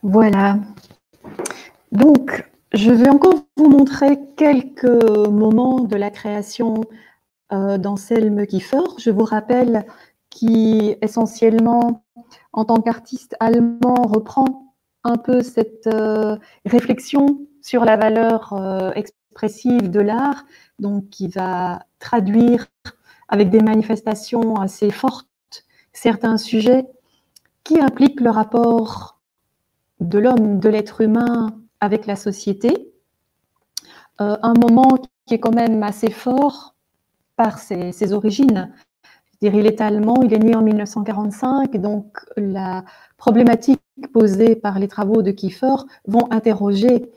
Voilà. Donc, je vais encore vous montrer quelques moments de la création d'Anselme Kiefer. Je vous rappelle qui, essentiellement, en tant qu'artiste allemand, reprend un peu cette réflexion sur la valeur expressive de l'art, donc qui va traduire avec des manifestations assez fortes certains sujets qui impliquent le rapport de l'homme, de l'être humain avec la société. Un moment qui est quand même assez fort par ses origines. Je dirais, il est allemand, il est né en 1945, donc la problématique posée par les travaux de Kiefer vont interroger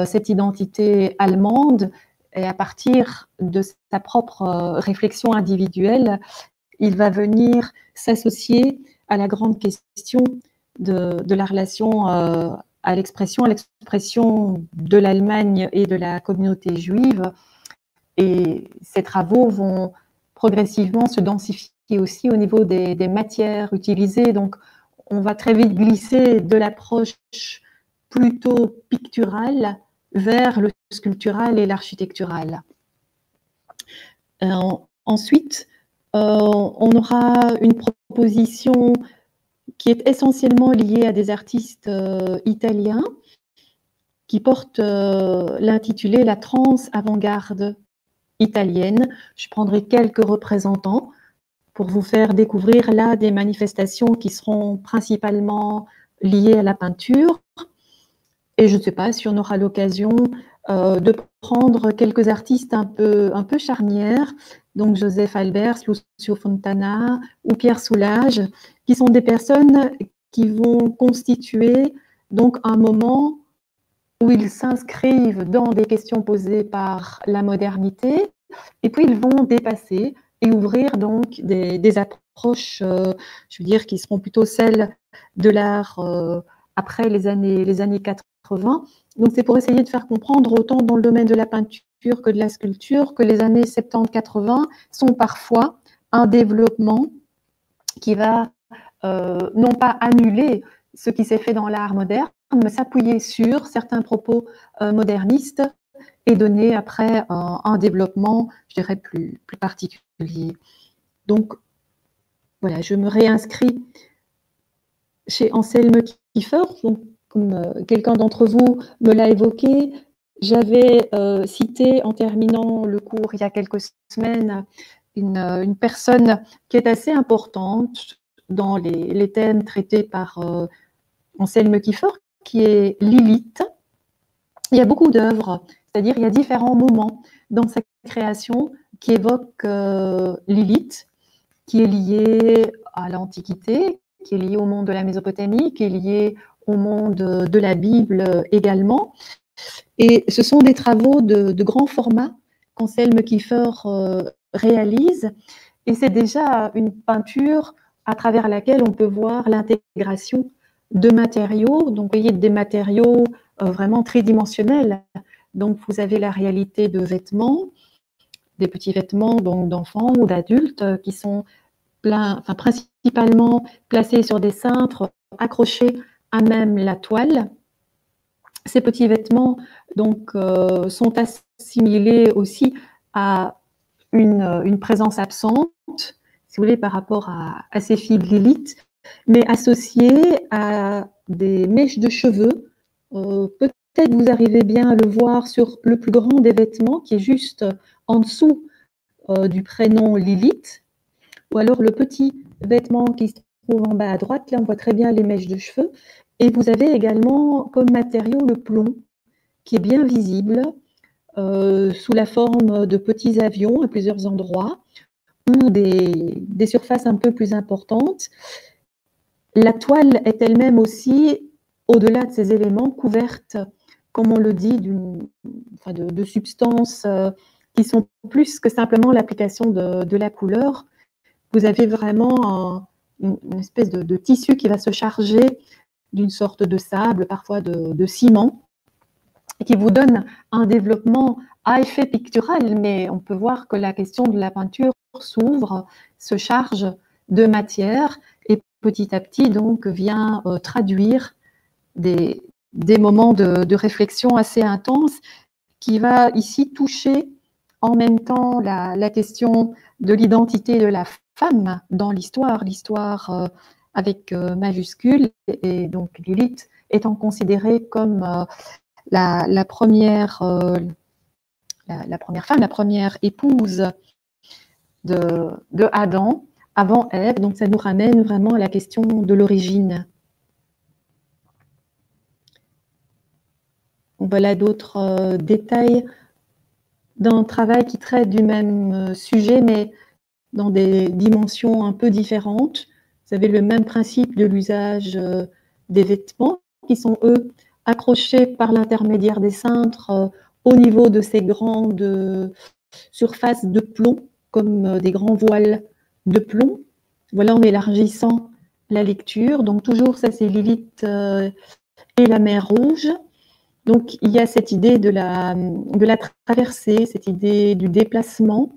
cette identité allemande, et à partir de sa propre réflexion individuelle, il va venir s'associer à la grande question de la relation à l'expression de l'Allemagne et de la communauté juive. Et ces travaux vont progressivement se densifier aussi au niveau des matières utilisées. Donc, on va très vite glisser de l'approche plutôt picturale vers le sculptural et l'architectural. Ensuite, on aura une proposition qui est essentiellement liée à des artistes italiens qui portent l'intitulé « La trance avant-garde italienne ». Je prendrai quelques représentants pour vous faire découvrir là des manifestations qui seront principalement liées à la peinture. Et je ne sais pas si on aura l'occasion de prendre quelques artistes un peu charnières, donc Joseph Albers, Lucio Fontana ou Pierre Soulages, qui sont des personnes qui vont constituer donc un moment où ils s'inscrivent dans des questions posées par la modernité, et puis ils vont dépasser et ouvrir donc des approches, je veux dire, qui seront plutôt celles de l'art après les années 80. Donc c'est pour essayer de faire comprendre, autant dans le domaine de la peinture que de la sculpture, que les années 70-80 sont parfois un développement qui va non pas annuler ce qui s'est fait dans l'art moderne, mais s'appuyer sur certains propos modernistes et donner après un développement, je dirais, plus particulier. Donc, voilà, je me réinscris chez Anselme Kiefer. Donc, comme quelqu'un d'entre vous me l'a évoqué, j'avais cité en terminant le cours il y a quelques semaines une personne qui est assez importante dans les thèmes traités par Anselme Kiefer, qui est Lilith. Il y a beaucoup d'œuvres, c'est-à-dire il y a différents moments dans sa création qui évoquent Lilith, qui est liée à l'Antiquité, qui est liée au monde de la Mésopotamie, qui est liée au monde de la Bible également. Et ce sont des travaux de grand format qu'Anselme Kiefer réalise, et c'est déjà une peinture à travers laquelle on peut voir l'intégration de matériaux, donc vous voyez des matériaux vraiment tridimensionnels. Donc vous avez la réalité de vêtements, des petits vêtements d'enfants ou d'adultes qui sont principalement placés sur des cintres, accrochés à même la toile. Ces petits vêtements donc, sont assimilés aussi à une présence absente, si vous voulez, par rapport à ces filles de Lilith, mais associées à des mèches de cheveux. Peut-être vous arrivez bien à le voir sur le plus grand des vêtements, qui est juste en dessous du prénom Lilith, ou alors le petit vêtement qui se trouve en bas à droite, là on voit très bien les mèches de cheveux, et vous avez également comme matériau le plomb, qui est bien visible, sous la forme de petits avions à plusieurs endroits, ou des surfaces un peu plus importantes. La toile est elle-même aussi, au-delà de ces éléments, couverte, comme on le dit, de substances qui sont plus que simplement l'application de la couleur. Vous avez vraiment une espèce de tissu qui va se charger d'une sorte de sable, parfois de ciment, qui vous donne un développement à effet pictural, mais on peut voir que la question de la peinture s'ouvre, se charge de matière, et petit à petit donc vient traduire des moments de réflexion assez intenses, qui va ici toucher en même temps la question de l'identité de la femme dans l'histoire, l'histoire avec majuscule, et donc Lilith étant considérée comme la première femme, la première épouse de Adam avant Ève. Donc ça nous ramène vraiment à la question de l'origine. Voilà d'autres détails d'un travail qui traite du même sujet, mais dans des dimensions un peu différentes. Vous avez le même principe de l'usage des vêtements, qui sont, eux, accrochés par l'intermédiaire des cintres au niveau de ces grandes surfaces de plomb, comme des grands voiles de plomb. Voilà, en élargissant la lecture. Donc toujours, ça c'est Lilith et la mer Rouge. Donc il y a cette idée de la traversée, cette idée du déplacement.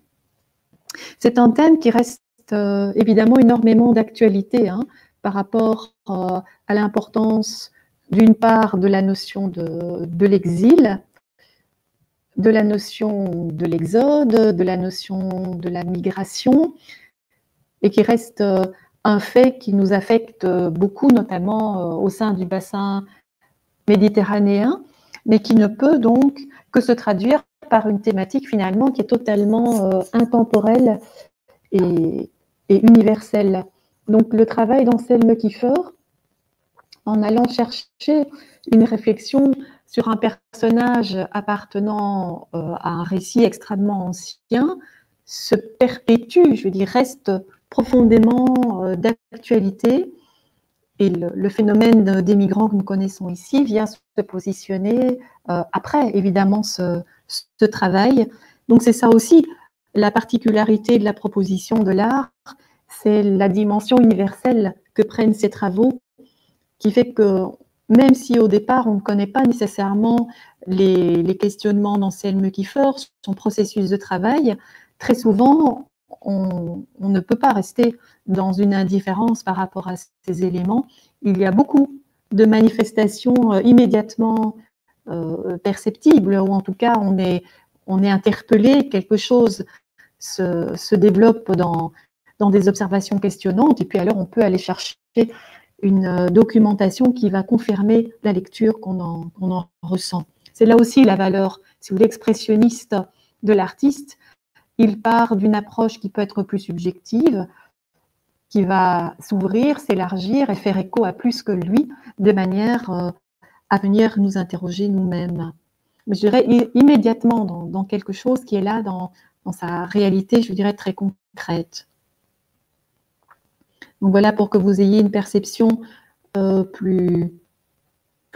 C'est un thème qui reste évidemment énormément d'actualité hein, par rapport à l'importance d'une part de la notion de l'exil, de la notion de l'exode, de la notion de la migration, et qui reste un fait qui nous affecte beaucoup, notamment au sein du bassin méditerranéen, mais qui ne peut donc que se traduire par une thématique finalement qui est totalement intemporelle et universelle. Donc le travail d'Anselme Kiefer, en allant chercher une réflexion sur un personnage appartenant à un récit extrêmement ancien, se perpétue, je veux dire, reste profondément d'actualité. Et le phénomène des migrants que nous connaissons ici vient se positionner après, évidemment, ce travail. Donc c'est ça aussi, la particularité de la proposition de l'art, c'est la dimension universelle que prennent ces travaux, qui fait que même si au départ on ne connaît pas nécessairement les questionnements d'Anselme Kiefer, son processus de travail, très souvent on ne peut pas rester dans une indifférence par rapport à ces éléments. Il y a beaucoup de manifestations immédiatement perceptibles, ou en tout cas on est interpellé, quelque chose se développe dans des observations questionnantes, et puis alors on peut aller chercher une documentation qui va confirmer la lecture qu'on en ressent. C'est là aussi la valeur, si vous voulez, expressionniste de l'artiste. Il part d'une approche qui peut être plus subjective, qui va s'ouvrir, s'élargir et faire écho à plus que lui, de manière à venir nous interroger nous-mêmes. Mais je dirais immédiatement dans quelque chose qui est là, dans sa réalité, je dirais, très concrète. Donc voilà, pour que vous ayez une perception plus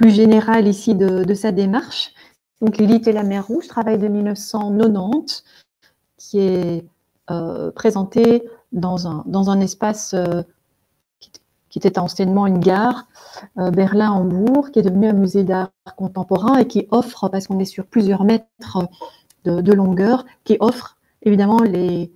générale ici de sa démarche. Donc Lilith et la mer Rouge, travail de 1990, qui est présenté dans un espace qui était anciennement une gare, Berlin-Hambourg, qui est devenu un musée d'art contemporain et qui offre, parce qu'on est sur plusieurs mètres de longueur, qui offre évidemment les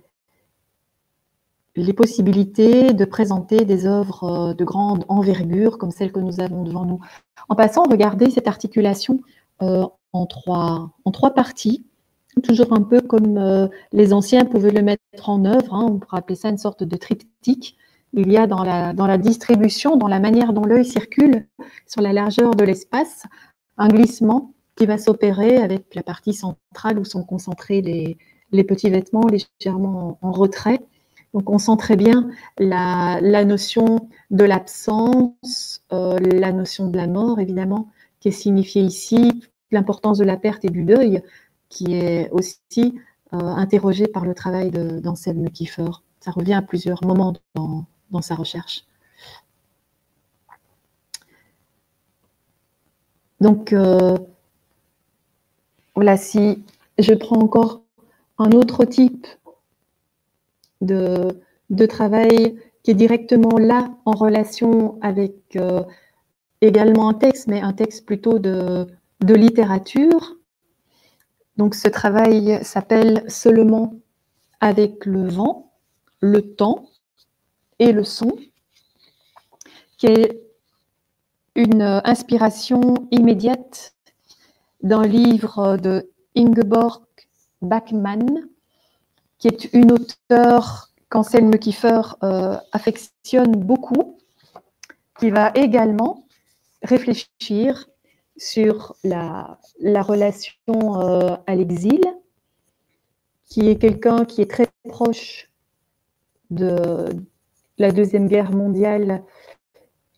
possibilités de présenter des œuvres de grande envergure comme celles que nous avons devant nous. En passant, regardez cette articulation en trois parties, toujours un peu comme les anciens pouvaient le mettre en œuvre, hein, on pourrait appeler ça une sorte de triptyque. Il y a dans la distribution, dans la manière dont l'œil circule sur la largeur de l'espace, un glissement qui va s'opérer avec la partie centrale où sont concentrés les petits vêtements légèrement en retrait. Donc on sent très bien la notion de l'absence, la notion de la mort, évidemment, qui est signifiée ici, l'importance de la perte et du deuil, qui est aussi interrogée par le travail d'Anselme Kiefer. Ça revient à plusieurs moments dans sa recherche. Donc, voilà, si je prends encore un autre type de travail qui est directement là en relation avec également un texte, mais un texte plutôt de littérature. Donc ce travail s'appelle Seulement avec le vent, le temps et le son, qui est une inspiration immédiate d'un livre de Ingeborg Bachmann, qui est une auteure qu'Anselme Kiefer affectionne beaucoup, qui va également réfléchir sur la relation à l'exil, qui est quelqu'un qui est très proche de la Deuxième Guerre mondiale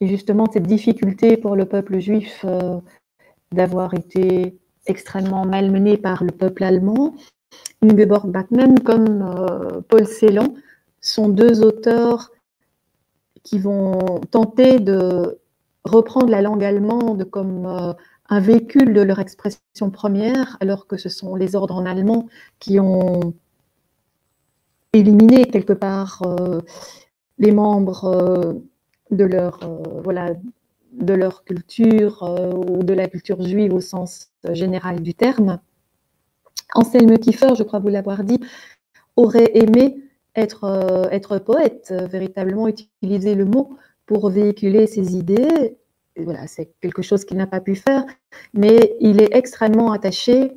et justement cette difficulté pour le peuple juif d'avoir été extrêmement malmené par le peuple allemand. Ingeborg Bachmann comme Paul Celan sont deux auteurs qui vont tenter de reprendre la langue allemande comme un véhicule de leur expression première, alors que ce sont les ordres en allemand qui ont éliminé quelque part les membres de leur culture ou de la culture juive au sens général du terme. Anselme Kiefer, je crois vous l'avoir dit, aurait aimé être poète, véritablement utiliser le mot pour véhiculer ses idées. Voilà, c'est quelque chose qu'il n'a pas pu faire, mais il est extrêmement attaché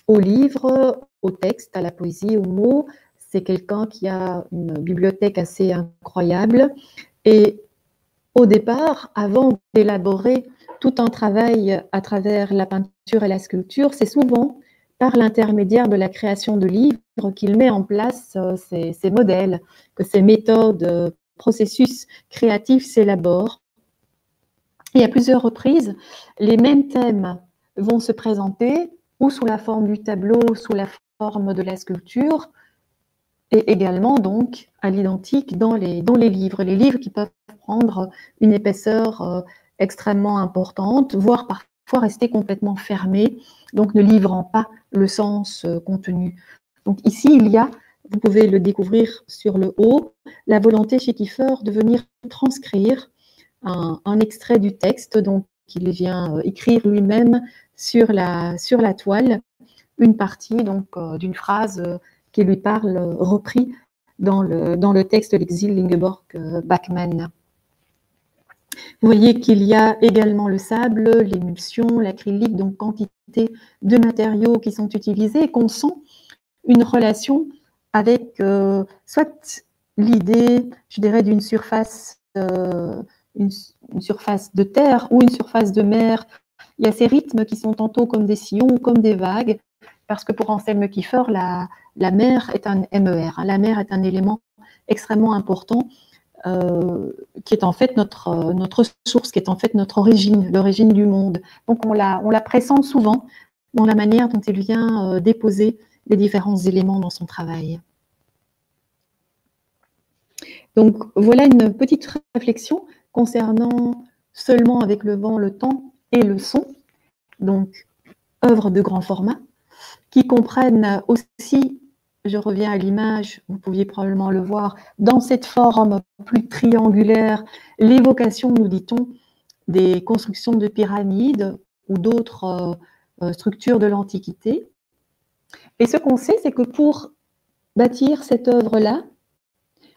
aux livres, au texte, à la poésie, aux mots. C'est quelqu'un qui a une bibliothèque assez incroyable. Et au départ, avant d'élaborer tout un travail à travers la peinture et la sculpture, c'est souvent par l'intermédiaire de la création de livres qu'il met en place ces modèles, que ces méthodes, processus créatifs s'élaborent. Et à plusieurs reprises, les mêmes thèmes vont se présenter, ou sous la forme du tableau, sous la forme de la sculpture, et également donc à l'identique dans les livres qui peuvent prendre une épaisseur extrêmement importante, voire parfois rester complètement fermés, donc ne livrant pas le sens contenu. Donc ici, il y a, vous pouvez le découvrir sur le haut, la volonté chez Kiefer de venir transcrire un extrait du texte, donc il vient écrire lui-même sur la toile une partie donc d'une phrase qui lui parle, repris dans le texte de l'exil d'Ingeborg Bachmann. Vous voyez qu'il y a également le sable, l'émulsion, l'acrylique, donc quantité de matériaux qui sont utilisés et qu'on sent une relation avec soit l'idée, je dirais, d'une surface, une surface de terre ou une surface de mer. Il y a ces rythmes qui sont tantôt comme des sillons ou comme des vagues, parce que pour Anselme Kiefer, la mer est un MER. La mer est un élément extrêmement important qui est en fait notre source, qui est en fait notre origine, l'origine du monde. Donc on la pressent souvent dans la manière dont il vient déposer les différents éléments dans son travail. Donc voilà une petite réflexion concernant seulement avec le vent, le temps et le son, donc œuvres de grand format, qui comprennent aussi, je reviens à l'image, vous pouviez probablement le voir, dans cette forme plus triangulaire, l'évocation, nous dit-on, des constructions de pyramides ou d'autres structures de l'Antiquité. Et ce qu'on sait, c'est que pour bâtir cette œuvre-là,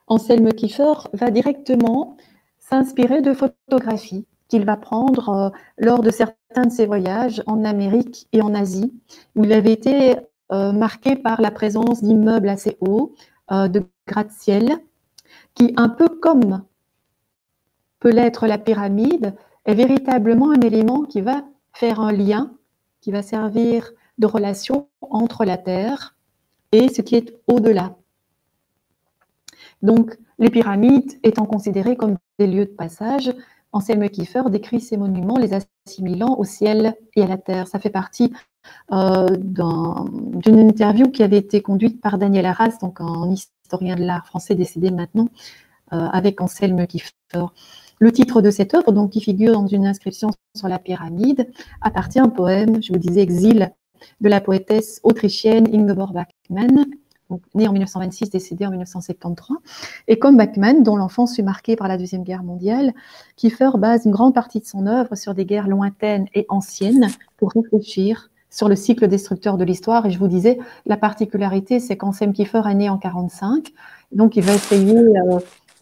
Anselme Kiefer va directement s'inspirer de photographies qu'il va prendre lors de certains de ses voyages en Amérique et en Asie, où il avait été marqué par la présence d'immeubles assez hauts, de gratte-ciel, qui, un peu comme peut l'être la pyramide, est véritablement un élément qui va faire un lien, qui va servir de relation entre la Terre et ce qui est au-delà. Donc, les pyramides étant considérées comme des lieux de passage, Anselme Kiefer décrit ces monuments, les assimilant au ciel et à la terre. Ça fait partie d'une interview qui avait été conduite par Daniel Arras, donc un historien de l'art français décédé maintenant, avec Anselme Kiefer. Le titre de cette œuvre, donc, qui figure dans une inscription sur la pyramide, appartient à un poème, je vous disais, Exil, de la poétesse autrichienne Ingeborg Bachmann, donc, née en 1926, décédée en 1973. Et comme Bachmann, dont l'enfance fut marquée par la Deuxième Guerre mondiale, Kiefer base une grande partie de son œuvre sur des guerres lointaines et anciennes pour réfléchir sur le cycle destructeur de l'histoire. Et je vous disais, la particularité, c'est qu'Anselme Kiefer est né en 1945, donc il va essayer,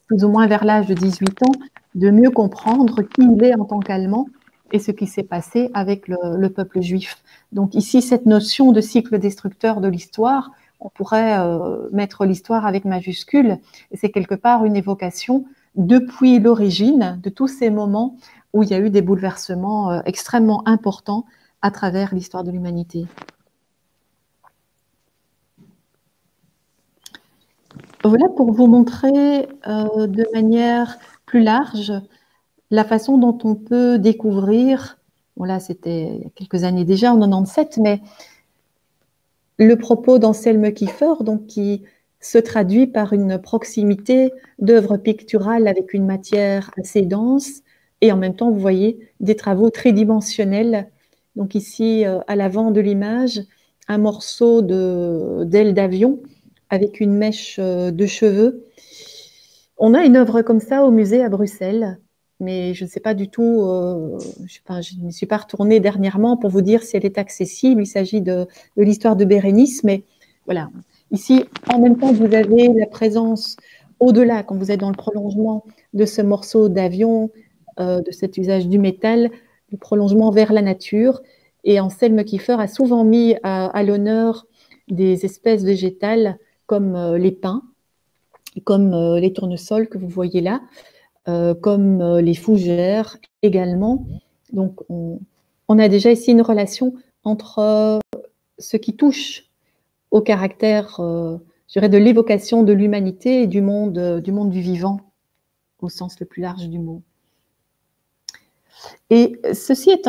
plus ou moins vers l'âge de 18 ans, de mieux comprendre qui il est en tant qu'Allemand et ce qui s'est passé avec le peuple juif. Donc ici, cette notion de cycle destructeur de l'histoire, on pourrait mettre l'histoire avec majuscule, et c'est quelque part une évocation depuis l'origine de tous ces moments où il y a eu des bouleversements extrêmement importants à travers l'histoire de l'humanité. Voilà pour vous montrer de manière plus large la façon dont on peut découvrir, bon là c'était il y a quelques années déjà, en 97, mais le propos d'Anselme Kiefer, donc qui se traduit par une proximité d'œuvres picturales avec une matière assez dense, et en même temps, vous voyez, des travaux tridimensionnels. Donc ici, à l'avant de l'image, un morceau d'aile d'avion avec une mèche de cheveux. On a une œuvre comme ça au musée à Bruxelles, mais je ne sais pas du tout, je ne suis pas retournée dernièrement pour vous dire si elle est accessible. Il s'agit de l'histoire de Bérénice, mais voilà. Ici, en même temps, vous avez la présence au-delà, quand vous êtes dans le prolongement de ce morceau d'avion, de cet usage du métal, le prolongement vers la nature. Et Anselme Kiefer a souvent mis à l'honneur des espèces végétales comme les pins, comme les tournesols que vous voyez là, comme les fougères également. Donc, on a déjà ici une relation entre ce qui touche au caractère, je dirais, de l'évocation de l'humanité et du monde du vivant, au sens le plus large du mot. Et ceci est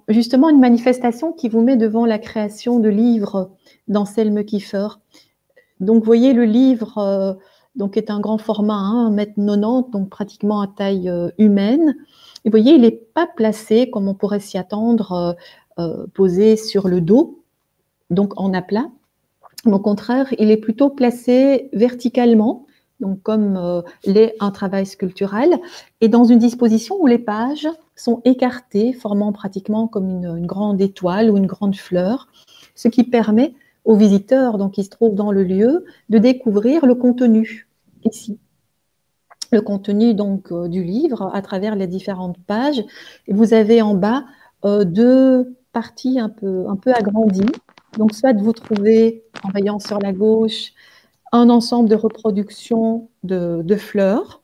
justement une manifestation qui vous met devant la création de livres d'Anselme Kiefer. Donc, vous voyez, le livre donc est un grand format, 1,90 m, donc pratiquement à taille humaine. Et vous voyez, il n'est pas placé, comme on pourrait s'y attendre, posé sur le dos, donc en aplat. Mais au contraire, il est plutôt placé verticalement, donc comme l'est un travail sculptural, et dans une disposition où les pages sont écartées, formant pratiquement comme une grande étoile ou une grande fleur, ce qui permet aux visiteurs donc, qui se trouvent dans le lieu de découvrir le contenu ici. Le contenu donc du livre à travers les différentes pages. Et vous avez en bas deux parties un peu agrandies. Donc soit vous trouvez, en voyant sur la gauche, un ensemble de reproductions de fleurs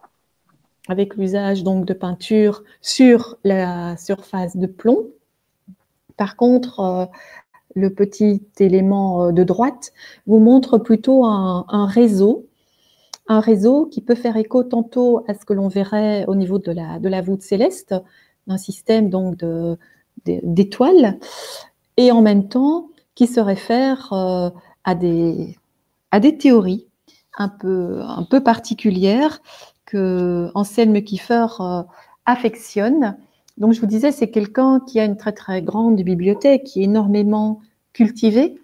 avec l'usage donc de peinture sur la surface de plomb. Par contre, le petit élément de droite vous montre plutôt un réseau qui peut faire écho tantôt à ce que l'on verrait au niveau de la voûte céleste, d'un système donc d'étoiles, et en même temps qui se réfère à des théories un peu particulières que Anselme Kiefer affectionne. Donc, je vous disais, c'est quelqu'un qui a une très, très grande bibliothèque, qui est énormément cultivé,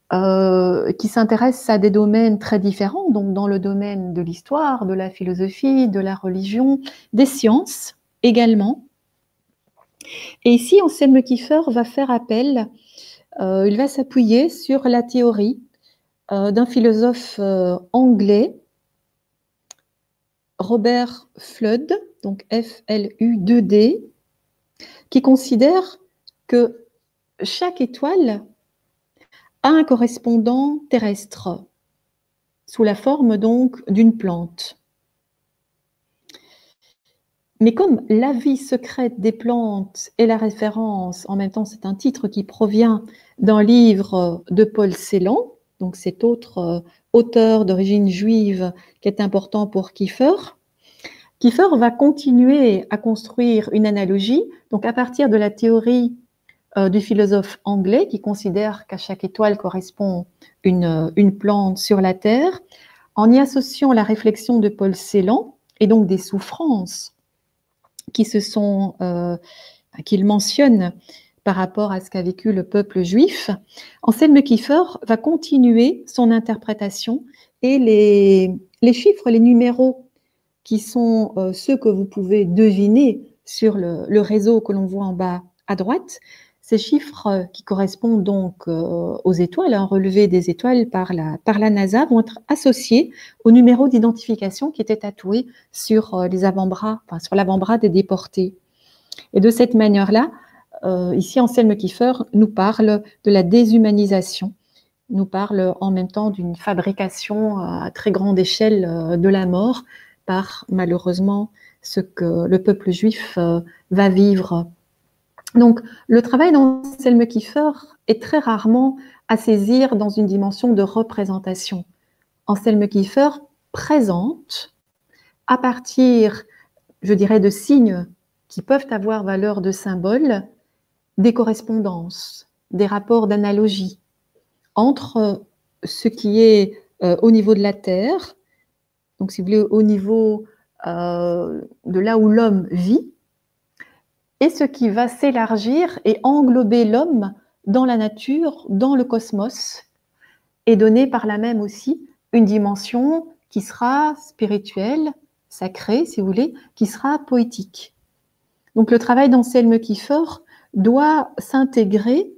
qui s'intéresse à des domaines très différents, donc dans le domaine de l'histoire, de la philosophie, de la religion, des sciences également. Et ici, Anselme Kiefer va faire appel, il va s'appuyer sur la théorie d'un philosophe anglais, Robert Fludd, donc F-L-U-2-D, qui considère que chaque étoile a un correspondant terrestre, sous la forme donc d'une plante. Mais comme la vie secrète des plantes est la référence, en même temps c'est un titre qui provient d'un livre de Paul Celan, donc cet autre auteur d'origine juive qui est important pour Kiefer, Kiefer va continuer à construire une analogie, donc à partir de la théorie du philosophe anglais qui considère qu'à chaque étoile correspond une plante sur la Terre, en y associant la réflexion de Paul Celan et donc des souffrances qu'il mentionne par rapport à ce qu'a vécu le peuple juif, Anselme Kiefer va continuer son interprétation et les chiffres, les numéros qui sont ceux que vous pouvez deviner sur le réseau que l'on voit en bas à droite, ces chiffres qui correspondent donc aux étoiles, relevés des étoiles par la NASA, vont être associés au numéro d'identification qui était tatoué sur les avant-bras, enfin sur l'avant-bras des déportés. Et de cette manière-là, ici, Anselme Kiefer nous parle de la déshumanisation, nous parle en même temps d'une fabrication à très grande échelle de la mort par, malheureusement, ce que le peuple juif va vivre. Donc, le travail d'Anselme Kiefer est très rarement à saisir dans une dimension de représentation. Anselme Kiefer présente, à partir, je dirais, de signes qui peuvent avoir valeur de symbole, des correspondances, des rapports d'analogie entre ce qui est au niveau de la Terre, donc si vous voulez au niveau de là où l'homme vit, et ce qui va s'élargir et englober l'homme dans la nature, dans le cosmos, et donner par là même aussi une dimension qui sera spirituelle, sacrée, si vous voulez, qui sera poétique. Donc le travail d'Anselme Kiefer doit s'intégrer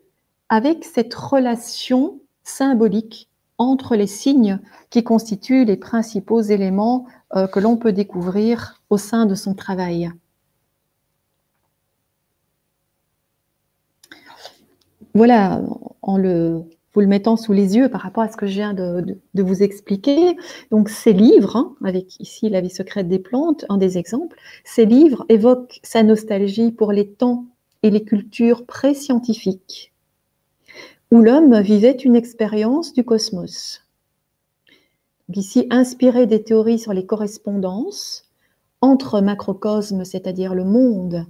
avec cette relation symbolique entre les signes qui constituent les principaux éléments que l'on peut découvrir au sein de son travail. Voilà, vous le mettant sous les yeux par rapport à ce que je viens de vous expliquer. Donc ces livres, avec ici La vie secrète des plantes, un des exemples, ces livres évoquent sa nostalgie pour les temps et les cultures pré-scientifiques, où l'homme vivait une expérience du cosmos. Donc ici, inspiré des théories sur les correspondances entre macrocosme, c'est-à-dire le monde,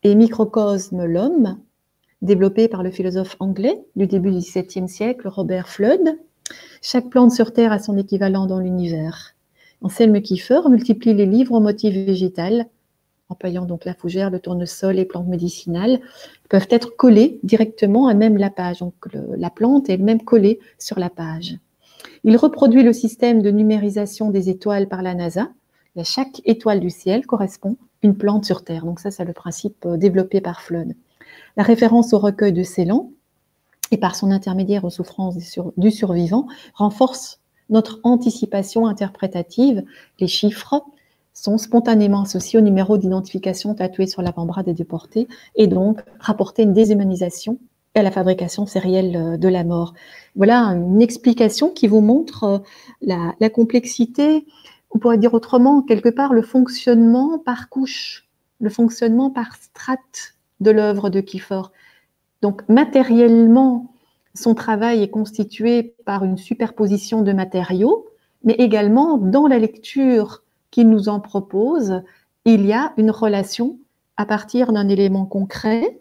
et microcosme, l'homme, développé par le philosophe anglais du début du XVIIe siècle, Robert Fludd. Chaque plante sur Terre a son équivalent dans l'univers. Anselme Kiefer multiplie les livres au motif végétal, employant donc la fougère, le tournesol, les plantes médicinales, peuvent être collés directement à même la page. Donc la plante est même collée sur la page. Il reproduit le système de numérisation des étoiles par la NASA. Et à chaque étoile du ciel correspond une plante sur Terre. Donc ça, c'est le principe développé par Fludd. La référence au recueil de Ceylan et par son intermédiaire aux souffrances du survivant renforce notre anticipation interprétative. Les chiffres sont spontanément associés au numéro d'identification tatoué sur l'avant-bras des déportés et donc rapporter une déshumanisation et à la fabrication sérielle de la mort. Voilà une explication qui vous montre la complexité, on pourrait dire autrement, quelque part le fonctionnement par couche, le fonctionnement par strate de l'œuvre de Kiefer. Donc matériellement, son travail est constitué par une superposition de matériaux, mais également dans la lecture qu'il nous en propose, il y a une relation à partir d'un élément concret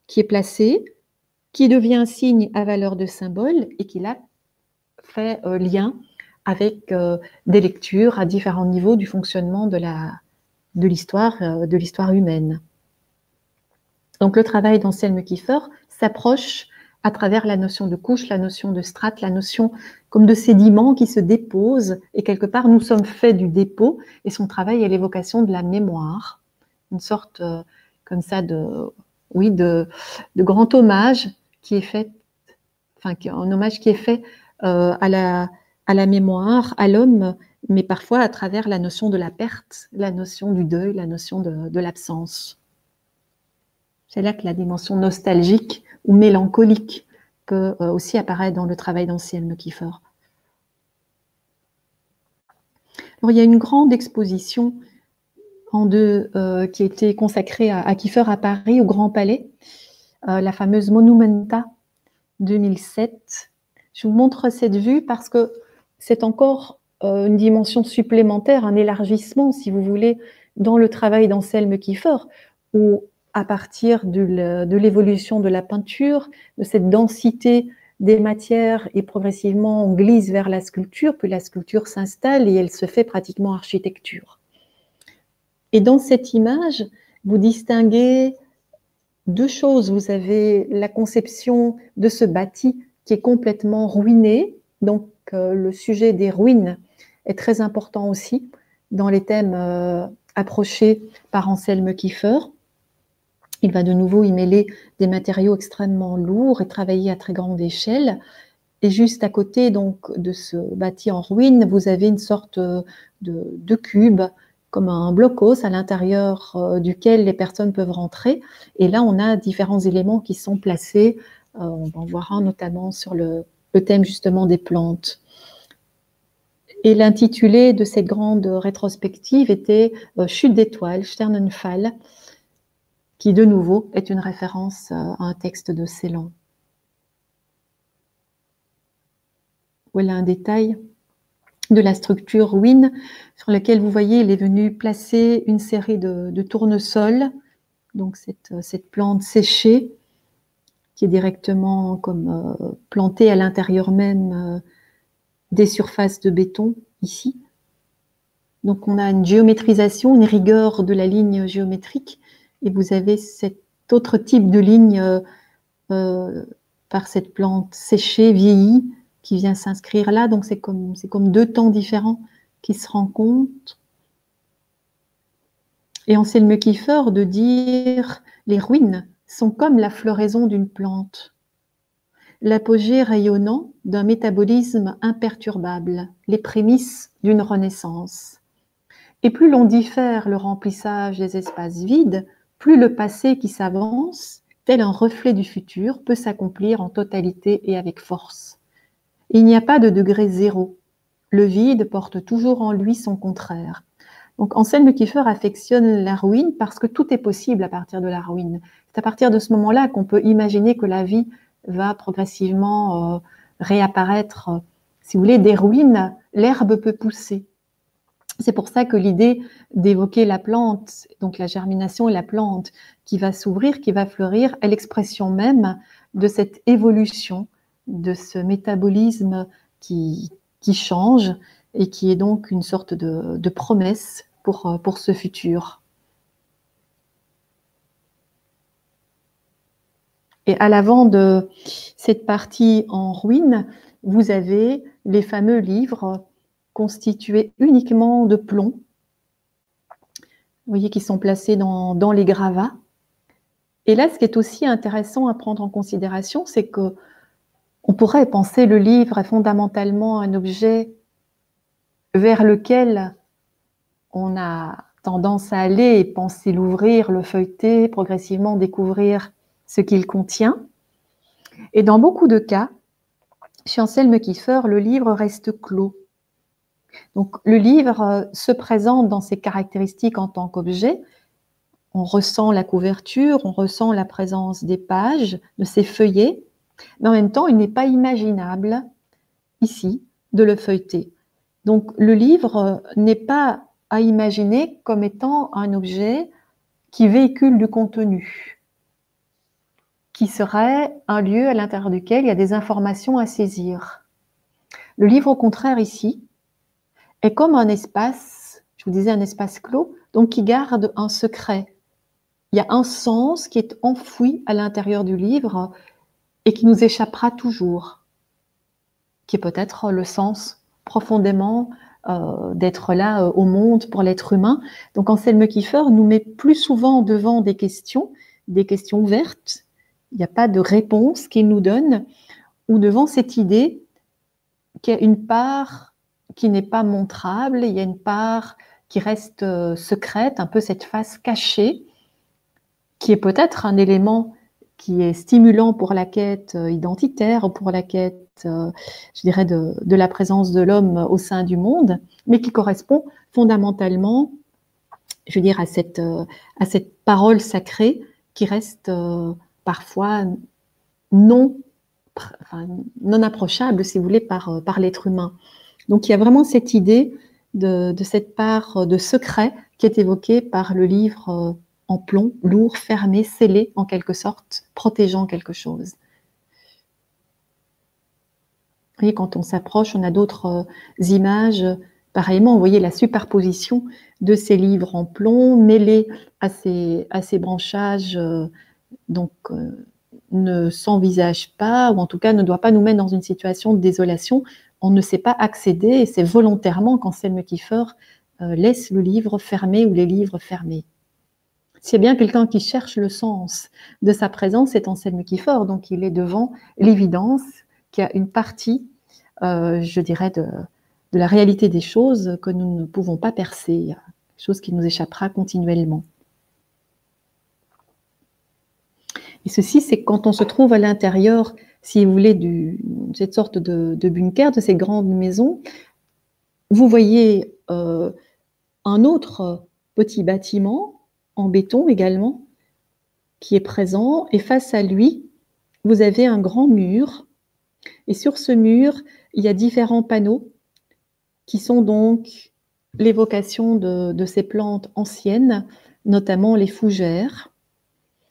qui est placé, qui devient un signe à valeur de symbole et qui là fait lien avec des lectures à différents niveaux du fonctionnement de l'histoire humaine. Donc le travail d'Anselme Kiefer s'approche à travers la notion de couche, la notion de strate, la notion comme de sédiments qui se déposent, et quelque part nous sommes faits du dépôt, et son travail est l'évocation de la mémoire, une sorte comme ça de grand hommage qui est fait, enfin un hommage qui est fait à la mémoire, à l'homme, mais parfois à travers la notion de la perte, la notion du deuil, la notion de l'absence. C'est là que la dimension nostalgique ou mélancolique peut aussi apparaître dans le travail d'Anselme Kiefer. Alors, il y a une grande exposition qui a été consacrée à Kiefer à Paris, au Grand Palais, la fameuse Monumenta 2007. Je vous montre cette vue parce que c'est encore une dimension supplémentaire, un élargissement, si vous voulez, dans le travail d'Anselme Kiefer, où à partir de l'évolution de la peinture, de cette densité des matières, et progressivement on glisse vers la sculpture, puis la sculpture s'installe et elle se fait pratiquement architecture. Et dans cette image, vous distinguez deux choses. Vous avez la conception de ce bâti qui est complètement ruiné, donc le sujet des ruines est très important aussi dans les thèmes approchés par Anselme Kiefer. Il va de nouveau y mêler des matériaux extrêmement lourds et travailler à très grande échelle. Et juste à côté donc de ce bâti en ruine, vous avez une sorte de cube comme un blocos à l'intérieur duquel les personnes peuvent rentrer. Et là, on a différents éléments qui sont placés. On va en voir un notamment sur le thème justement des plantes. Et l'intitulé de cette grande rétrospective était Chute d'étoiles, Sternenfall, qui de nouveau est une référence à un texte de Celan. Voilà un détail de la structure ruine sur laquelle vous voyez, il est venu placer une série de tournesols, donc cette plante séchée qui est directement comme plantée à l'intérieur même des surfaces de béton ici. Donc on a une géométrisation, une rigueur de la ligne géométrique, et vous avez cet autre type de ligne par cette plante séchée, vieillie, qui vient s'inscrire là. Donc c'est comme deux temps différents qui se rencontrent. Et Anselme Kiefer de dire « Les ruines sont comme la floraison d'une plante, l'apogée rayonnant d'un métabolisme imperturbable, les prémices d'une renaissance. Et plus l'on diffère le remplissage des espaces vides, plus le passé qui s'avance, tel un reflet du futur, peut s'accomplir en totalité et avec force. Il n'y a pas de degré zéro. Le vide porte toujours en lui son contraire. » Donc Anselme Kiefer affectionne la ruine parce que tout est possible à partir de la ruine. C'est à partir de ce moment-là qu'on peut imaginer que la vie va progressivement réapparaître. Si vous voulez, des ruines, l'herbe peut pousser. C'est pour ça que l'idée d'évoquer la plante, donc la germination et la plante qui va s'ouvrir, qui va fleurir, est l'expression même de cette évolution, de ce métabolisme qui change et qui est donc une sorte de promesse pour ce futur. Et à l'avant de cette partie en ruine, vous avez les fameux livres constitués uniquement de plomb, vous voyez, qui sont placés dans les gravats. Et là, ce qui est aussi intéressant à prendre en considération, c'est que on pourrait penser le livre est fondamentalement un objet vers lequel on a tendance à aller et penser l'ouvrir, le feuilleter, progressivement découvrir ce qu'il contient. Et dans beaucoup de cas, chez Anselme Kiefer, le livre reste clos. Donc le livre se présente dans ses caractéristiques en tant qu'objet. On ressent la couverture, on ressent la présence des pages, de ses feuillets, mais en même temps, il n'est pas imaginable, ici, de le feuilleter. Donc le livre n'est pas à imaginer comme étant un objet qui véhicule du contenu, qui serait un lieu à l'intérieur duquel il y a des informations à saisir. Le livre, au contraire, ici, est comme un espace, je vous disais un espace clos, donc qui garde un secret. Il y a un sens qui est enfoui à l'intérieur du livre et qui nous échappera toujours, qui est peut-être le sens profondément d'être là au monde pour l'être humain. Donc Anselme Kiefer nous met plus souvent devant des questions ouvertes, il n'y a pas de réponse qu'il nous donne, ou devant cette idée qu'il y a une part qui n'est pas montrable, il y a une part qui reste secrète, un peu cette face cachée, qui est peut-être un élément qui est stimulant pour la quête identitaire, pour la quête, je dirais, de la présence de l'homme au sein du monde, mais qui correspond fondamentalement, je veux dire, à cette parole sacrée qui reste parfois non approchable, si vous voulez, par l'être humain. Donc il y a vraiment cette idée de cette part de secret qui est évoquée par le livre en plomb, lourd, fermé, scellé en quelque sorte, protégeant quelque chose. Vous voyez, quand on s'approche, on a d'autres images. Pareillement, vous voyez la superposition de ces livres en plomb mêlés à ces branchages ne s'envisage pas, ou en tout cas ne doit pas nous mettre dans une situation de désolation. On ne sait pas accéder, et c'est volontairement qu'Anselme Kiefer laisse le livre fermé ou les livres fermés. C'est bien quelqu'un qui cherche le sens de sa présence, c'est Anselme Kiefer, donc il est devant l'évidence qu'il y a une partie, je dirais, de la réalité des choses que nous ne pouvons pas percer. chose qui nous échappera continuellement. Et ceci, c'est quand on se trouve à l'intérieur, si vous voulez, de cette sorte de bunker, de ces grandes maisons, vous voyez un autre petit bâtiment, en béton également, qui est présent, et face à lui, vous avez un grand mur, et sur ce mur, il y a différents panneaux qui sont donc l'évocation de ces plantes anciennes, notamment les fougères.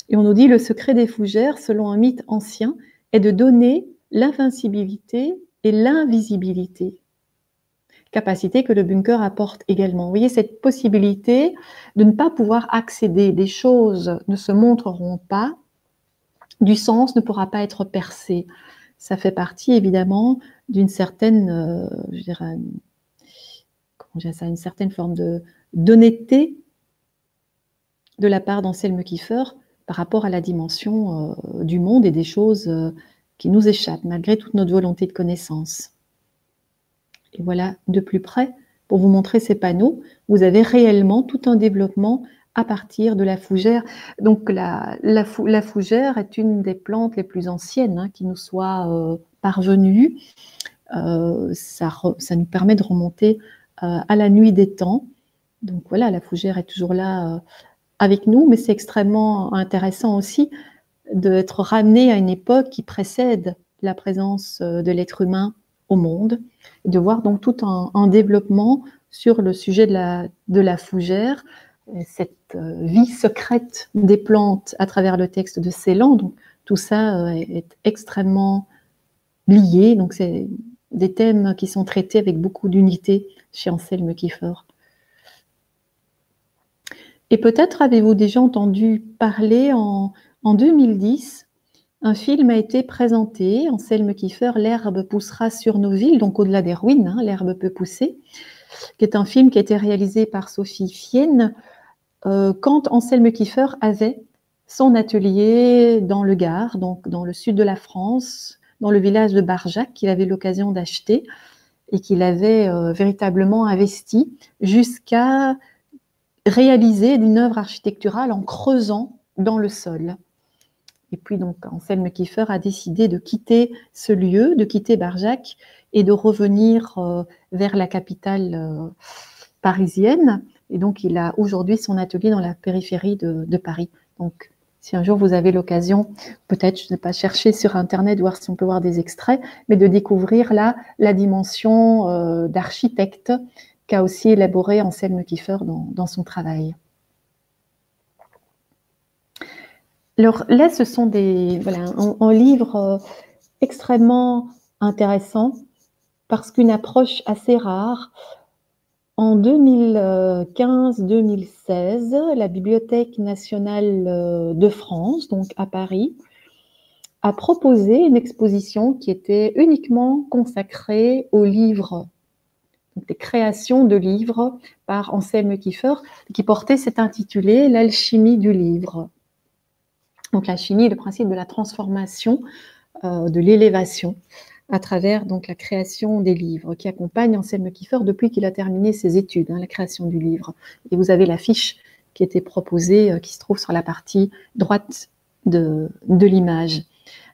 Et on nous dit le secret des fougères, selon un mythe ancien, est de donner l'invincibilité et l'invisibilité, capacité que le bunker apporte également. Vous voyez cette possibilité de ne pas pouvoir accéder, des choses ne se montreront pas, du sens ne pourra pas être percé. Ça fait partie évidemment d'une certaine, je dirais, comment dire ça, une certaine forme d'honnêteté de la part d'Anselme Kiefer par rapport à la dimension du monde et des choses qui nous échappent, malgré toute notre volonté de connaissance. Et voilà, de plus près, pour vous montrer ces panneaux, vous avez réellement tout un développement à partir de la fougère. Donc la fougère est une des plantes les plus anciennes qui nous soit parvenue. Ça nous permet de remonter à la nuit des temps. Donc voilà, la fougère est toujours là avec nous, mais c'est extrêmement intéressant aussi d'être ramené à une époque qui précède la présence de l'être humain au monde, et de voir donc tout un développement sur le sujet de la fougère, cette vie secrète des plantes à travers le texte de Celan. Donc tout ça est extrêmement lié, donc c'est des thèmes qui sont traités avec beaucoup d'unité chez Anselme Kiefer. Et peut-être avez-vous déjà entendu parler en 2010, un film a été présenté, Anselme Kiefer, L'herbe poussera sur nos villes, donc au-delà des ruines, l'herbe peut pousser, qui est un film qui a été réalisé par Sophie Fienne quand Anselme Kiefer avait son atelier dans le Gard, donc dans le sud de la France, dans le village de Barjac, qu'il avait l'occasion d'acheter et qu'il avait véritablement investi jusqu'à réaliser une œuvre architecturale en creusant dans le sol. Et puis donc Anselme Kiefer a décidé de quitter ce lieu, de quitter Barjac et de revenir vers la capitale parisienne. Et donc il a aujourd'hui son atelier dans la périphérie de Paris. Donc si un jour vous avez l'occasion, peut-être, je ne sais pas, chercher sur Internet, voir si on peut voir des extraits, mais de découvrir là la dimension d'architecte qu'a aussi élaboré Anselme Kiefer dans son travail. Alors là, ce sont un livre extrêmement intéressant parce qu'une approche assez rare. En 2015-2016, la Bibliothèque nationale de France, donc à Paris, a proposé une exposition qui était uniquement consacrée aux livres, des créations de livres par Anselme Kiefer, qui portait cet intitulé « L'alchimie du livre ». Donc l'alchimie est le principe de la transformation, de l'élévation, à travers donc la création des livres, qui accompagne Anselme Kiefer depuis qu'il a terminé ses études, la création du livre. Et vous avez l'affiche qui était proposée, qui se trouve sur la partie droite de l'image.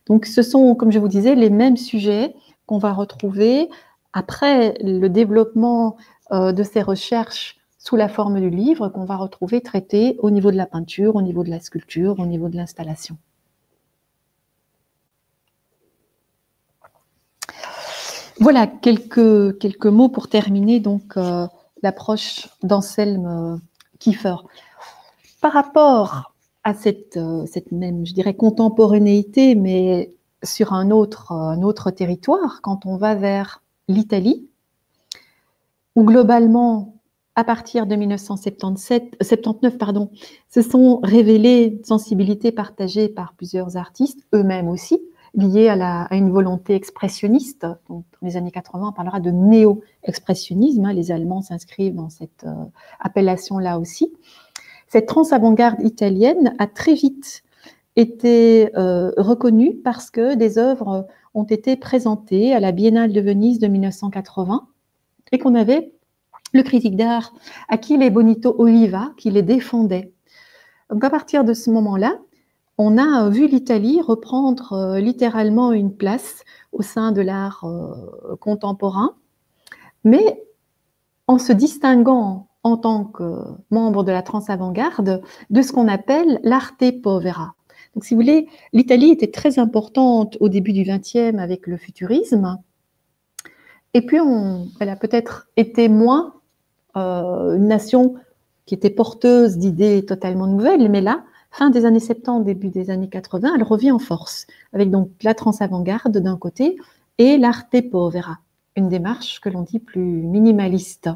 Donc ce sont, comme je vous disais, les mêmes sujets qu'on va retrouver après le développement de ces recherches sous la forme du livre, qu'on va retrouver traité au niveau de la peinture, au niveau de la sculpture, au niveau de l'installation. Voilà, quelques mots pour terminer donc l'approche d'Anselme Kiefer. Par rapport à cette même, je dirais, contemporanéité, mais sur un autre territoire, quand on va vers l'Italie, où globalement, à partir de 1979, se sont révélées sensibilités partagées par plusieurs artistes, eux-mêmes aussi, liées à une volonté expressionniste. Donc, dans les années 80, on parlera de néo-expressionnisme. Les Allemands s'inscrivent dans cette appellation-là aussi. Cette trans-avant-garde italienne a très vite été reconnue parce que des œuvres ont été présentées à la Biennale de Venise de 1980 et qu'on avait le critique d'art Achille Bonito Oliva qui les défendait. Donc à partir de ce moment-là, on a vu l'Italie reprendre littéralement une place au sein de l'art contemporain, mais en se distinguant en tant que membre de la trans-avant-garde de ce qu'on appelle l'arte povera. Donc si vous voulez, l'Italie était très importante au début du XXe avec le futurisme, et puis elle a peut-être été moins une nation qui était porteuse d'idées totalement nouvelles, mais là, fin des années 70, début des années 80, elle revient en force, avec donc la trans-avant-garde d'un côté et l'arte povera, une démarche que l'on dit plus minimaliste.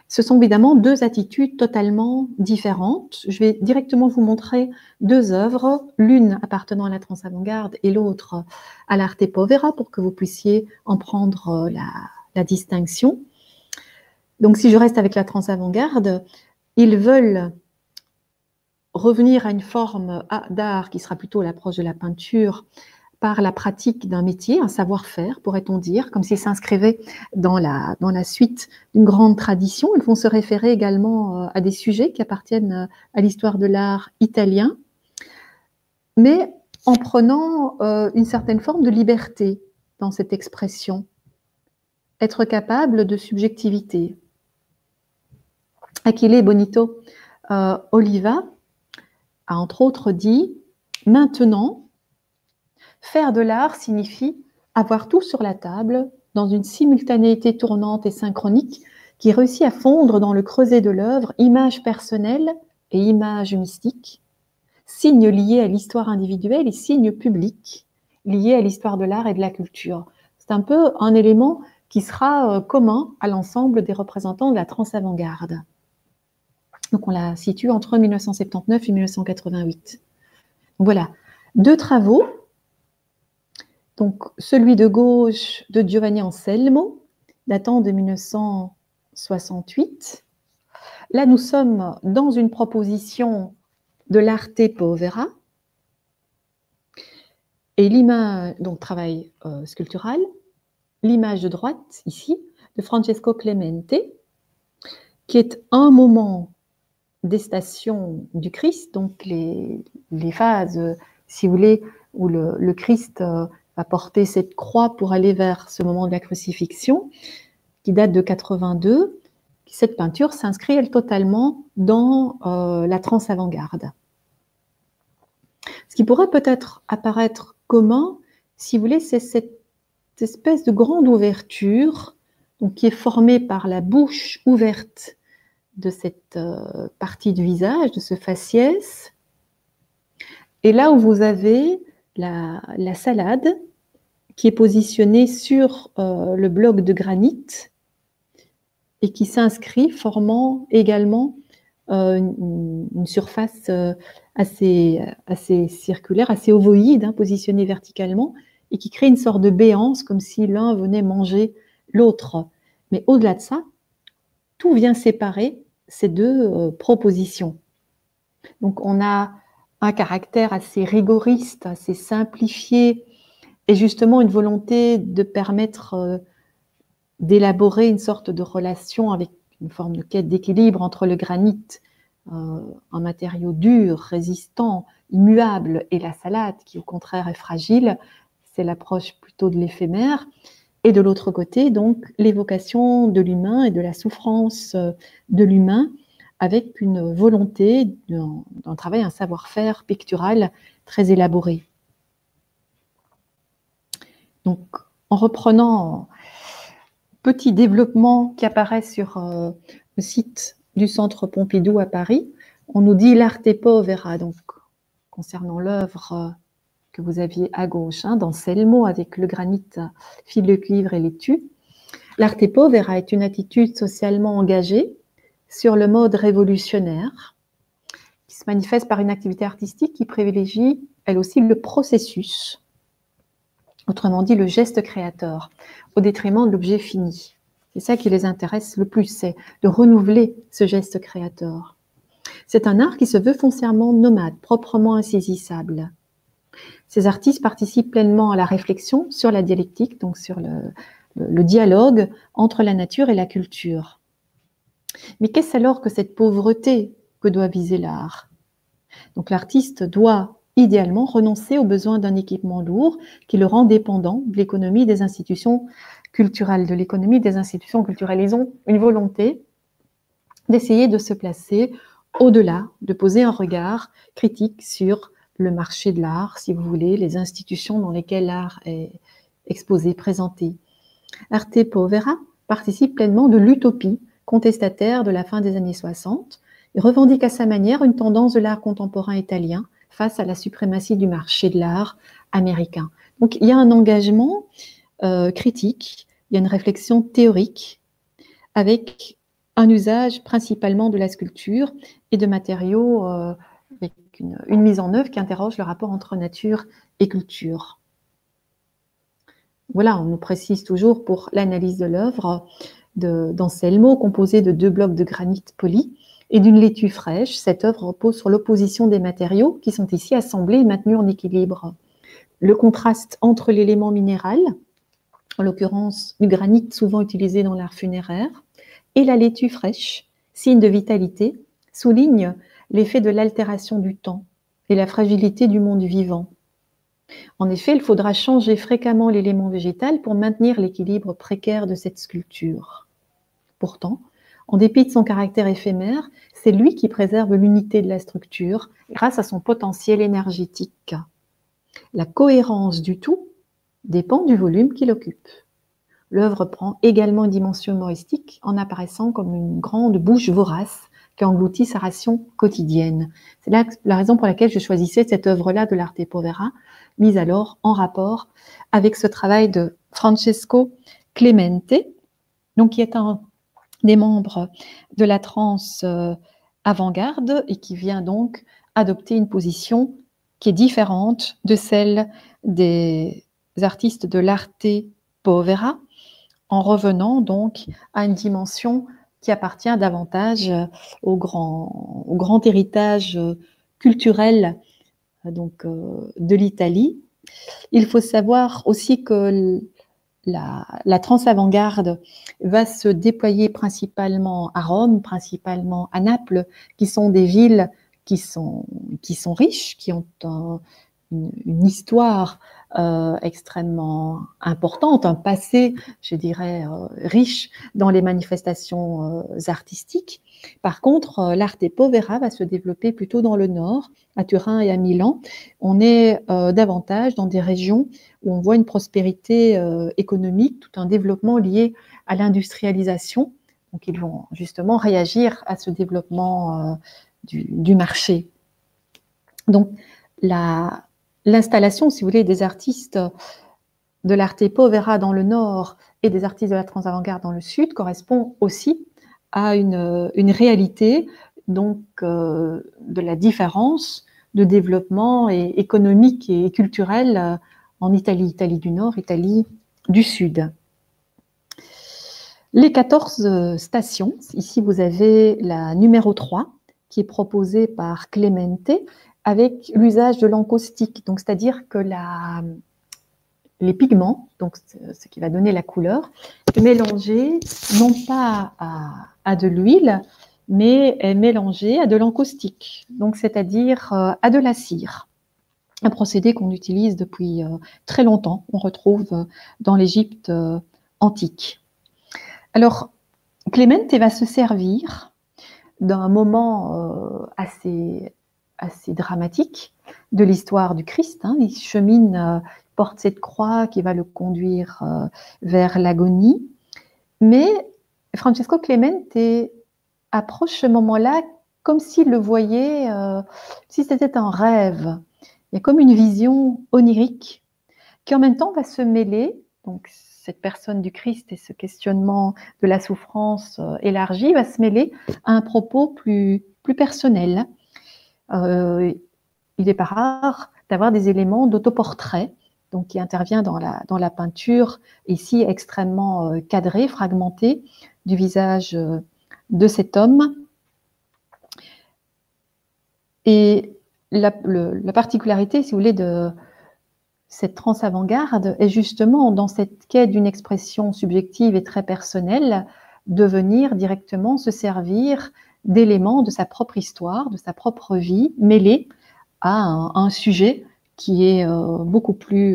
Ce sont évidemment deux attitudes totalement différentes. Je vais directement vous montrer deux œuvres, l'une appartenant à la trans-avant-garde et l'autre à l'arte povera, pour que vous puissiez en prendre la distinction. Donc si je reste avec la trans-avant-garde, ils veulent revenir à une forme d'art qui sera plutôt l'approche de la peinture par la pratique d'un métier, un savoir-faire, pourrait-on dire, comme s'ils s'inscrivaient dans la suite d'une grande tradition. Ils vont se référer également à des sujets qui appartiennent à l'histoire de l'art italien, mais en prenant une certaine forme de liberté dans cette expression, être capable de subjectivité. Achille Bonito Oliva a entre autres dit « Maintenant, faire de l'art signifie avoir tout sur la table dans une simultanéité tournante et synchronique qui réussit à fondre dans le creuset de l'œuvre images personnelles et images mystiques, signes liés à l'histoire individuelle et signes publics liés à l'histoire de l'art et de la culture. » C'est un peu un élément qui sera commun à l'ensemble des représentants de la trans-avant-garde. Donc on la situe entre 1979 et 1988. Donc voilà, deux travaux. Donc celui de gauche de Giovanni Anselmo, datant de 1968. Là, nous sommes dans une proposition de l'arte povera. Et l'image, donc travail sculptural, l'image de droite, ici, de Francesco Clemente, qui est un moment des stations du Christ, donc les phases, si vous voulez, où le Christ va porter cette croix pour aller vers ce moment de la crucifixion, qui date de 82. Cette peinture s'inscrit, elle, totalement dans la trans-avant-garde. Ce qui pourrait peut-être apparaître commun, si vous voulez, c'est cette espèce de grande ouverture, donc, qui est formée par la bouche ouverte de cette partie du visage, de ce faciès. Et là où vous avez la salade qui est positionnée sur le bloc de granit et qui s'inscrit, formant également une surface assez circulaire, assez ovoïde, hein, positionnée verticalement, et qui crée une sorte de béance, comme si l'un venait manger l'autre. Mais au-delà de ça, tout vient séparer ces deux propositions. Donc on a un caractère assez rigoriste, assez simplifié, et justement une volonté de permettre d'élaborer une sorte de relation avec une forme de quête d'équilibre entre le granit, un matériau dur, résistant, immuable, et la salade qui au contraire est fragile. C'est l'approche plutôt de l'éphémère. Et de l'autre côté, donc, l'évocation de l'humain et de la souffrance de l'humain, avec une volonté d'un travail, un savoir-faire pictural très élaboré. Donc, en reprenant petit développement qui apparaît sur le site du Centre Pompidou à Paris, on nous dit l'arte povera, donc concernant l'œuvre que vous aviez à gauche, hein, d'Anselmo avec le granit, fil de cuivre et l'étui. L'arte povera est une attitude socialement engagée sur le mode révolutionnaire qui se manifeste par une activité artistique qui privilégie elle aussi le processus, autrement dit le geste créateur, au détriment de l'objet fini. C'est ça qui les intéresse le plus, c'est de renouveler ce geste créateur. C'est un art qui se veut foncièrement nomade, proprement insaisissable. Ces artistes participent pleinement à la réflexion sur la dialectique, donc sur le dialogue entre la nature et la culture. Mais qu'est-ce alors que cette pauvreté que doit viser l'art? Donc l'artiste doit idéalement renoncer au besoin d'un équipement lourd qui le rend dépendant de l'économie des institutions culturelles, Ils ont une volonté d'essayer de se placer au-delà, de poser un regard critique sur le marché de l'art, si vous voulez, les institutions dans lesquelles l'art est exposé, présenté. Arte Povera participe pleinement de l'utopie contestataire de la fin des années 60 et revendique à sa manière une tendance de l'art contemporain italien face à la suprématie du marché de l'art américain. Donc il y a un engagement critique, il y a une réflexion théorique avec un usage principalement de la sculpture et de matériaux avec une mise en œuvre qui interroge le rapport entre nature et culture. Voilà, on nous précise toujours pour l'analyse de l'œuvre d'Anselmo, composée de 2 blocs de granit poli et d'une laitue fraîche. Cette œuvre repose sur l'opposition des matériaux qui sont ici assemblés et maintenus en équilibre. Le contraste entre l'élément minéral, en l'occurrence du granit souvent utilisé dans l'art funéraire, et la laitue fraîche, signe de vitalité, souligne l'effet de l'altération du temps et la fragilité du monde vivant. En effet, il faudra changer fréquemment l'élément végétal pour maintenir l'équilibre précaire de cette sculpture. Pourtant, en dépit de son caractère éphémère, c'est lui qui préserve l'unité de la structure grâce à son potentiel énergétique. La cohérence du tout dépend du volume qu'il occupe. L'œuvre prend également une dimension humoristique en apparaissant comme une grande bouche vorace qui engloutit sa ration quotidienne. C'est là la raison pour laquelle je choisissais cette œuvre-là de l'Arte Povera, mise alors en rapport avec ce travail de Francesco Clemente, donc qui est un des membres de la trance avant-garde et qui vient donc adopter une position qui est différente de celle des artistes de l'Arte Povera, en revenant donc à une dimension qui appartient davantage au grand héritage culturel donc, de l'Italie. Il faut savoir aussi que la trance avant-garde va se déployer principalement à Rome, principalement à Naples, qui sont des villes qui sont riches, qui ont une histoire extrêmement importante, un passé, je dirais, riche dans les manifestations artistiques. Par contre, l'Arte Povera va se développer plutôt dans le nord, à Turin et à Milan. On est davantage dans des régions où on voit une prospérité économique, tout un développement lié à l'industrialisation. Donc, ils vont justement réagir à ce développement du marché. Donc, l'installation, si vous voulez, des artistes de l'Arte Povera dans le nord et des artistes de la trance avant-garde dans le sud correspond aussi à une réalité donc de la différence de développement économique et culturel en Italie, Italie du Nord, Italie du Sud. Les 14 stations, ici vous avez la numéro 3 qui est proposée par Clemente avec l'usage de l'encaustique, donc c'est-à-dire que les pigments, donc ce qui va donner la couleur, est mélangé non pas à de l'huile, mais est mélangé à de l'encaustique, donc c'est-à-dire à de la cire. Un procédé qu'on utilise depuis très longtemps, on retrouve dans l'Égypte antique. Alors, Clemente va se servir d'un moment assez dramatique de l'histoire du Christ. Il chemine, porte cette croix qui va le conduire vers l'agonie. Mais Francesco Clemente approche ce moment-là comme s'il le voyait, si c'était un rêve. Il y a comme une vision onirique qui en même temps va se mêler, donc cette personne du Christ et ce questionnement de la souffrance élargie va se mêler à un propos plus personnel. Il n'est pas rare d'avoir des éléments d'autoportrait, donc qui intervient dans la peinture, ici extrêmement cadré, fragmenté, du visage de cet homme. Et la particularité, si vous voulez, de cette trance avant-garde est justement dans cette quête d'une expression subjective et très personnelle, de venir directement se servir d'éléments de sa propre histoire, de sa propre vie, mêlés à un sujet qui est beaucoup plus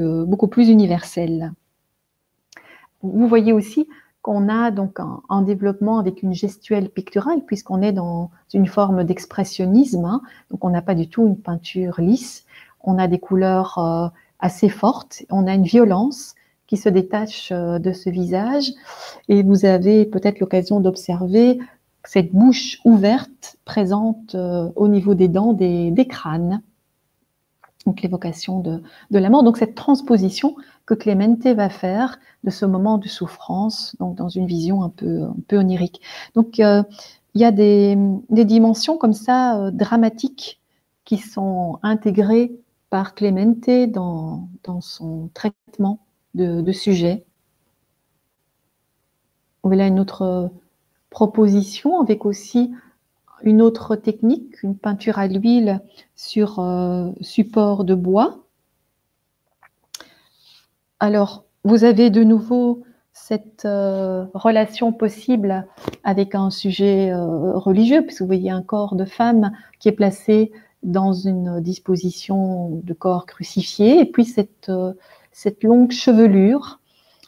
universel. Vous voyez aussi qu'on a donc un développement avec une gestuelle picturale, puisqu'on est dans une forme d'expressionnisme, hein, donc on n'a pas du tout une peinture lisse, on a des couleurs assez fortes, on a une violence qui se détache de ce visage, et vous avez peut-être l'occasion d'observer cette bouche ouverte présente au niveau des dents des crânes. Donc l'évocation de la mort, donc cette transposition que Clemente va faire de ce moment de souffrance, donc dans une vision un peu onirique. Donc il y a des dimensions comme ça dramatiques qui sont intégrées par Clemente dans son traitement de sujet. Voilà une autre proposition avec aussi une autre technique, une peinture à l'huile sur support de bois. Alors, vous avez de nouveau cette relation possible avec un sujet religieux, puisque vous voyez un corps de femme qui est placé dans une disposition de corps crucifié, et puis cette longue chevelure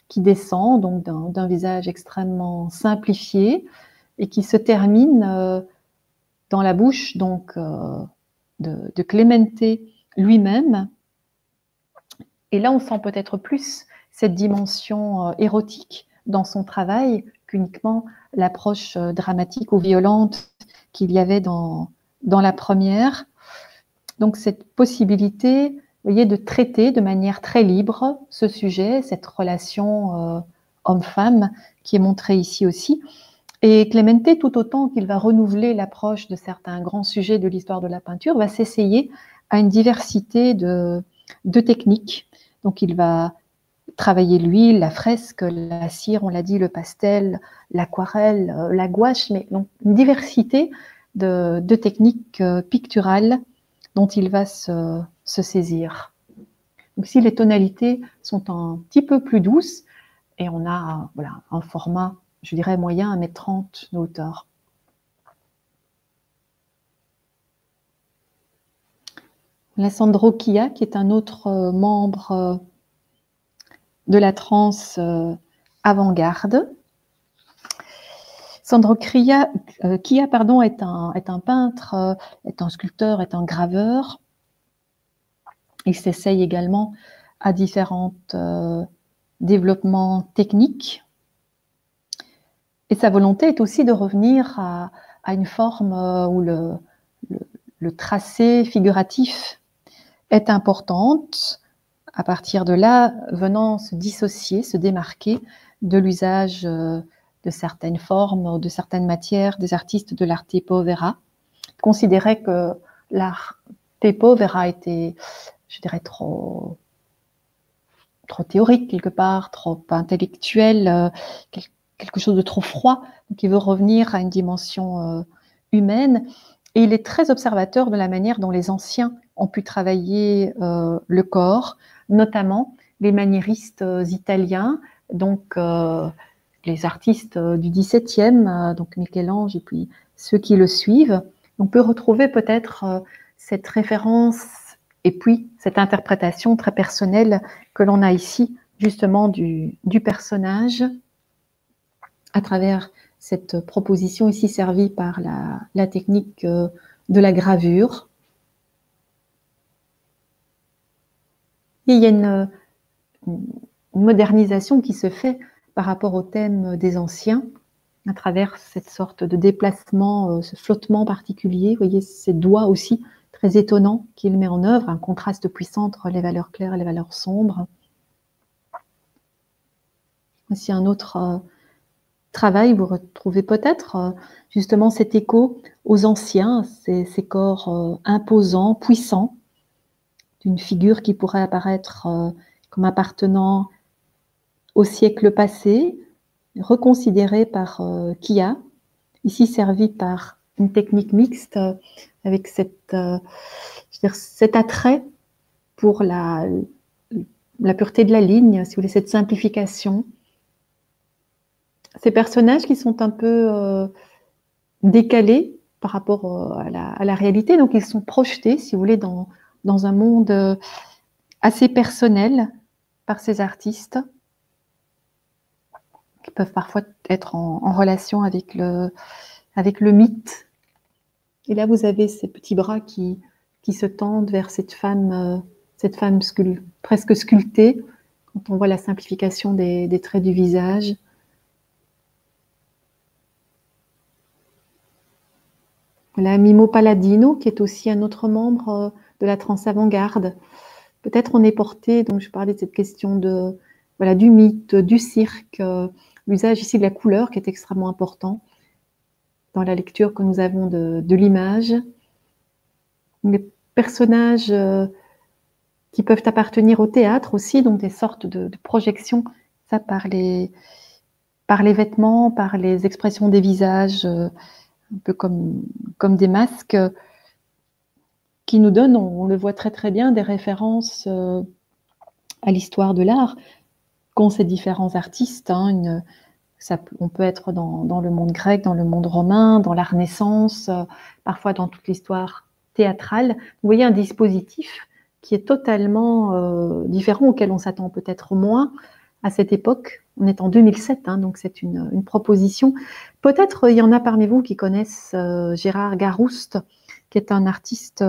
qui descend donc d'un visage extrêmement simplifié et qui se termine dans la bouche donc de Clemente lui-même. Et là, on sent peut-être plus cette dimension érotique dans son travail qu'uniquement l'approche dramatique ou violente qu'il y avait dans la première. Donc cette possibilité, vous voyez, de traiter de manière très libre ce sujet, cette relation homme-femme qui est montrée ici aussi. Et Clemente, tout autant qu'il va renouveler l'approche de certains grands sujets de l'histoire de la peinture, va s'essayer à une diversité de techniques. Donc il va travailler l'huile, la fresque, la cire, on l'a dit, le pastel, l'aquarelle, la gouache, mais donc une diversité de techniques picturales dont il va se saisir. Donc si les tonalités sont un petit peu plus douces, et on a voilà, un format, je dirais, moyen, 1,30 m de hauteur. Sandro Chia, qui est un autre membre de la trance avant-garde. Sandro Chia est un peintre, est un sculpteur, est un graveur. Il s'essaye également à différents développements techniques. Et sa volonté est aussi de revenir à une forme où le tracé figuratif est importante, à partir de là, venant se dissocier, se démarquer de l'usage de certaines formes, de certaines matières des artistes de l'arte povera, considéraient que l'arte povera était, je dirais, trop théorique quelque part, trop intellectuel, quelque chose de trop froid. Donc il veut revenir à une dimension humaine. Et il est très observateur de la manière dont les anciens ont pu travailler le corps, notamment les maniéristes italiens, donc les artistes du XVIIe, donc Michel-Ange et puis ceux qui le suivent. On peut retrouver peut-être cette référence et puis cette interprétation très personnelle que l'on a ici, justement, du personnage, à travers cette proposition ici servie par la technique de la gravure. Et il y a une modernisation qui se fait par rapport au thème des anciens, à travers cette sorte de déplacement, ce flottement particulier. Vous voyez ces doigts aussi très étonnants qu'il met en œuvre, un contraste puissant entre les valeurs claires et les valeurs sombres. Aussi un autre travail, vous retrouvez peut-être justement cet écho aux anciens, ces corps imposants, puissants, d'une figure qui pourrait apparaître comme appartenant au siècle passé, reconsidérée par Chia, ici servie par une technique mixte avec cet attrait pour la pureté de la ligne, si vous voulez, cette simplification. Ces personnages qui sont un peu décalés par rapport à la réalité, donc ils sont projetés, si vous voulez, dans un monde assez personnel par ces artistes, qui peuvent parfois être en relation avec le mythe. Et là, vous avez ces petits bras qui se tendent vers cette femme presque sculptée, quand on voit la simplification des traits du visage. Voilà, Mimo Palladino, qui est aussi un autre membre de la trance avant-garde. Peut-être on est porté, donc je parlais de cette question du mythe, du cirque, l'usage ici de la couleur qui est extrêmement important dans la lecture que nous avons de l'image. Les personnages qui peuvent appartenir au théâtre aussi, donc des sortes de projections, ça par les vêtements, par les expressions des visages, un peu comme des masques, qui nous donnent, on le voit très très bien, des références à l'histoire de l'art qu'ont ces différents artistes. On peut être dans le monde grec, dans le monde romain, dans la Renaissance, parfois dans toute l'histoire théâtrale. Vous voyez un dispositif qui est totalement différent, auquel on s'attend peut-être moins à cette époque. On est en 2007, donc c'est une proposition. Peut-être il y en a parmi vous qui connaissent Gérard Garouste, qui est un artiste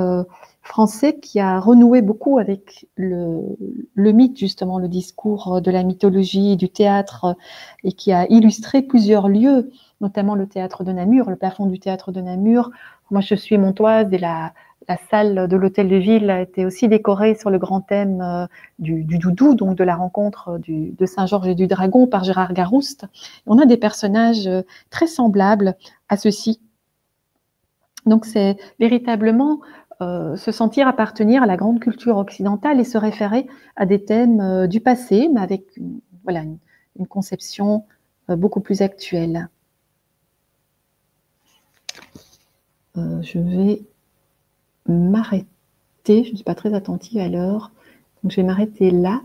français qui a renoué beaucoup avec le mythe, justement, le discours de la mythologie et du théâtre, et qui a illustré plusieurs lieux, notamment le théâtre de Namur, le plafond du théâtre de Namur. Moi, je suis montoise et la salle de l'hôtel de ville a été aussi décorée sur le grand thème du doudou, donc de la rencontre de Saint-Georges et du Dragon par Gérard Garouste. On a des personnages très semblables à ceux-ci. Donc c'est véritablement se sentir appartenir à la grande culture occidentale et se référer à des thèmes du passé, mais avec une conception beaucoup plus actuelle. Je vais m'arrêter, je ne suis pas très attentive à l'heure, donc je vais m'arrêter là.